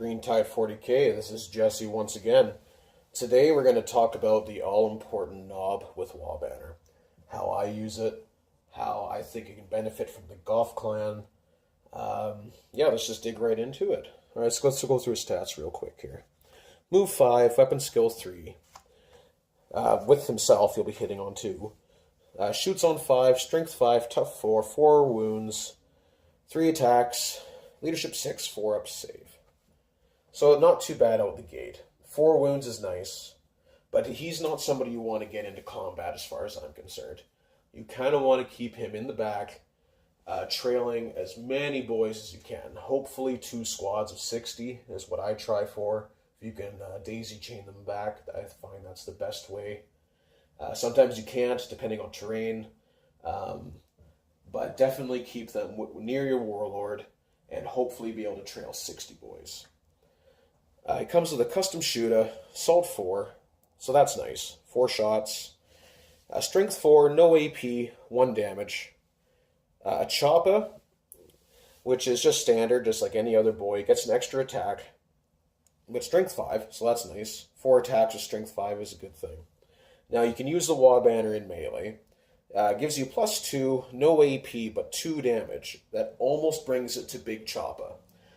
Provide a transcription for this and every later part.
Green Tide 40K. This is Jesse once again. Today we're going to talk about the all-important knob with Waaagh Banner. How I use it, how I think it can benefit from the golf clan. Let's just dig right into it. All right, so let's go through his stats real quick here. Move 5, weapon skill 3. With himself, he'll be hitting on 2. Shoots on 5, strength 5, tough 4, 4 wounds, 3 attacks, leadership 6, 4 up save. So not too bad out the gate. 4 wounds is nice, but he's not somebody you want to get into combat as far as I'm concerned. You kind of want to keep him in the back, trailing as many boys as you can. Hopefully 2 squads of 60 is what I try for. If you can daisy chain them back, I find that's the best way. Sometimes you can't, depending on terrain, but definitely keep them near your warlord and hopefully be able to trail 60 boys. It comes with a custom shooter, Salt 4, so that's nice. 4 shots. Strength 4, no AP, 1 damage. A Choppa, which is just standard, just like any other boy, gets an extra attack with Strength 5, so that's nice. 4 attacks with Strength 5 is a good thing. Now you can use the Waaagh Banner in melee. Gives you +2, no AP, but 2 damage. That almost brings it to Big Choppa.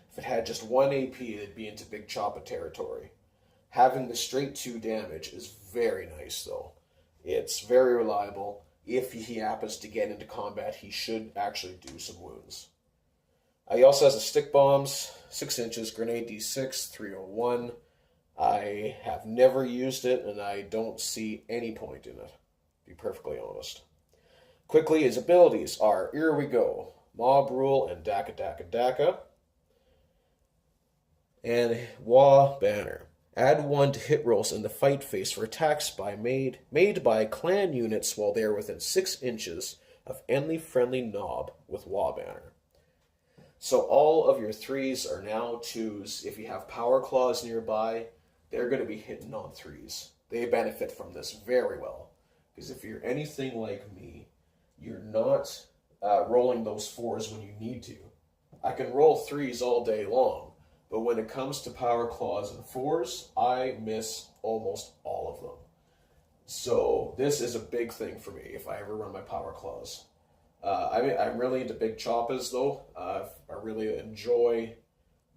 If it had just 1 AP, it'd be into Big Choppa territory. Having the straight 2 damage is very nice, though. It's very reliable. If he happens to get into combat, he should actually do some wounds. He also has a stick bombs, 6 inches, grenade D6, 301. I have never used it, and I don't see any point in it, to be perfectly honest. Quickly, his abilities are, here we go, Mob Rule and Daka Daka Daka. And Waaagh Banner. Add 1 to hit rolls in the fight phase for attacks made by clan units while they are within 6 inches of any friendly knob with Waaagh Banner. So all of your 3s are now 2s. If you have power claws nearby, they're going to be hitting on 3s. They benefit from this very well. Because if you're anything like me, you're not rolling those 4s when you need to. I can roll 3s all day long, but when it comes to power claws and 4s, I miss almost all of them. So this is a big thing for me if I ever run my power claws. I'm really into big choppas though. I really enjoy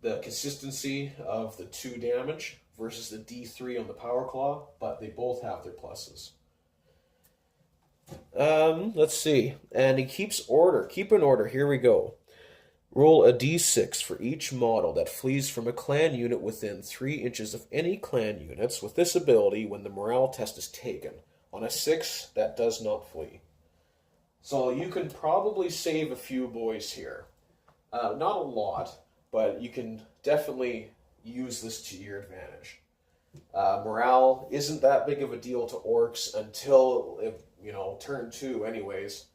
the consistency of the 2 damage versus the D3 on the power claw, but they both have their pluses. Let's see. And he keeps order. Keep an order. Here we go. Roll a d6 for each model that flees from a clan unit within 3 inches of any clan units with this ability when the morale test is taken. On a 6, that does not flee. So you can probably save a few boys here. Not a lot, but you can definitely use this to your advantage. Morale isn't that big of a deal to orcs until, turn 2 anyways.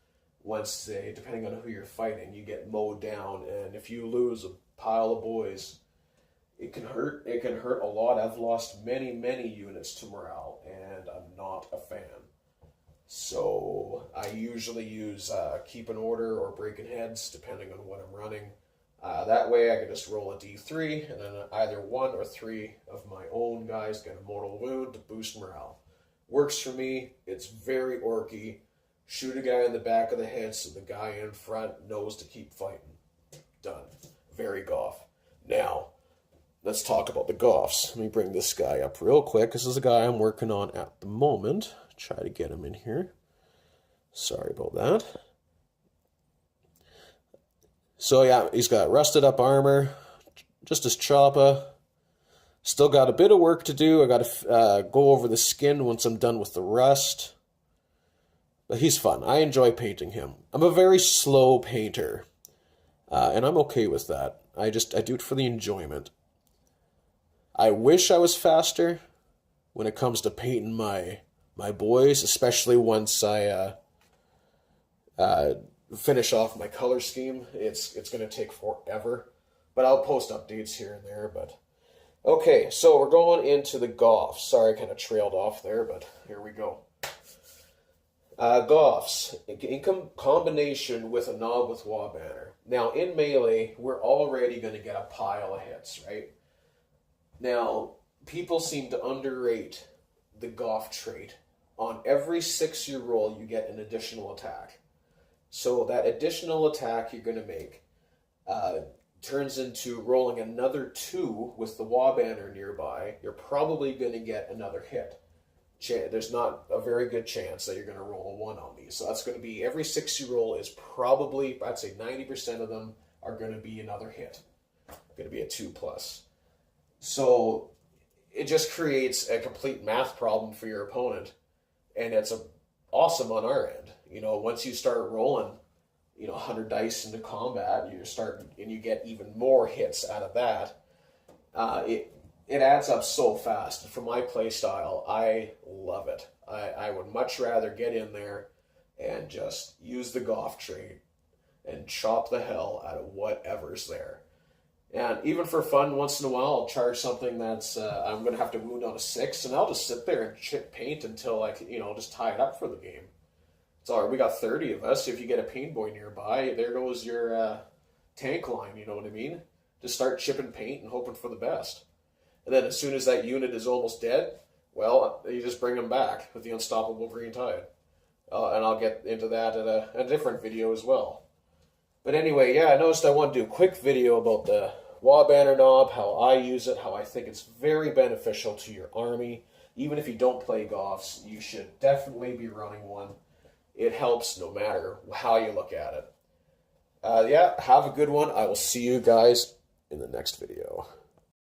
Once they, depending on who you're fighting, you get mowed down, and if you lose a pile of boys, it can hurt. It can hurt a lot. I've lost many, many units to morale, and I'm not a fan. So I usually use Keep an Order or Breaking Heads, depending on what I'm running. That way I can just roll a d3, and then either 1 or 3 of my own guys get a mortal wound to boost morale. Works for me. It's very orky. Shoot a guy in the back of the head so the guy in front knows to keep fighting. Done. Very goth. Now, let's talk about the goths. Let me bring this guy up real quick. This is a guy I'm working on at the moment. Try to get him in here. Sorry about that. So yeah, he's got rusted up armor, just his choppa. Still got a bit of work to do. I got to go over the skin once I'm done with the rust. But he's fun. I enjoy painting him. I'm a very slow painter, and I'm okay with that. I do it for the enjoyment. I wish I was faster when it comes to painting my boys, especially once I finish off my color scheme. It's going to take forever, but I'll post updates here and there. But okay, so we're going into the Goths. Sorry, I kind of trailed off there, but here we go. Goths, in combination with a knob with Waaagh Banner. Now, in melee, we're already going to get a pile of hits, right? Now, people seem to underrate the golf trait. On every 6 you roll, you get an additional attack. So that additional attack you're going to make uh, turns into rolling another 2 with the Waaagh banner nearby. You're probably going to get another hit. There's not a very good chance that you're going to roll a 1 on these. So that's going to be every 6 you roll is probably, I'd say 90% of them are going to be another hit. Going to be a 2 plus. So it just creates a complete math problem for your opponent, and it's awesome on our end. You know, once you start rolling, 100 dice into combat, and you get even more hits out of that. It adds up so fast. For my play style, I love it. I would much rather get in there and just use the golf trait and chop the hell out of whatever's there. And even for fun, once in a while, I'll charge something that's I'm going to have to wound on a 6, and I'll just sit there and chip paint until I can, just tie it up for the game. It's all right. We got 30 of us. If you get a paint boy nearby, there goes your tank line. You know what I mean? Just start chipping paint and hoping for the best. And then as soon as that unit is almost dead, well, you just bring them back with the Unstoppable Green Tide. And I'll get into that in a different video as well. But anyway, yeah, I noticed I want to do a quick video about the Waaagh banner knob, how I use it, how I think it's very beneficial to your army. Even if you don't play golfs, you should definitely be running one. It helps no matter how you look at it. Yeah, have a good one. I will see you guys in the next video.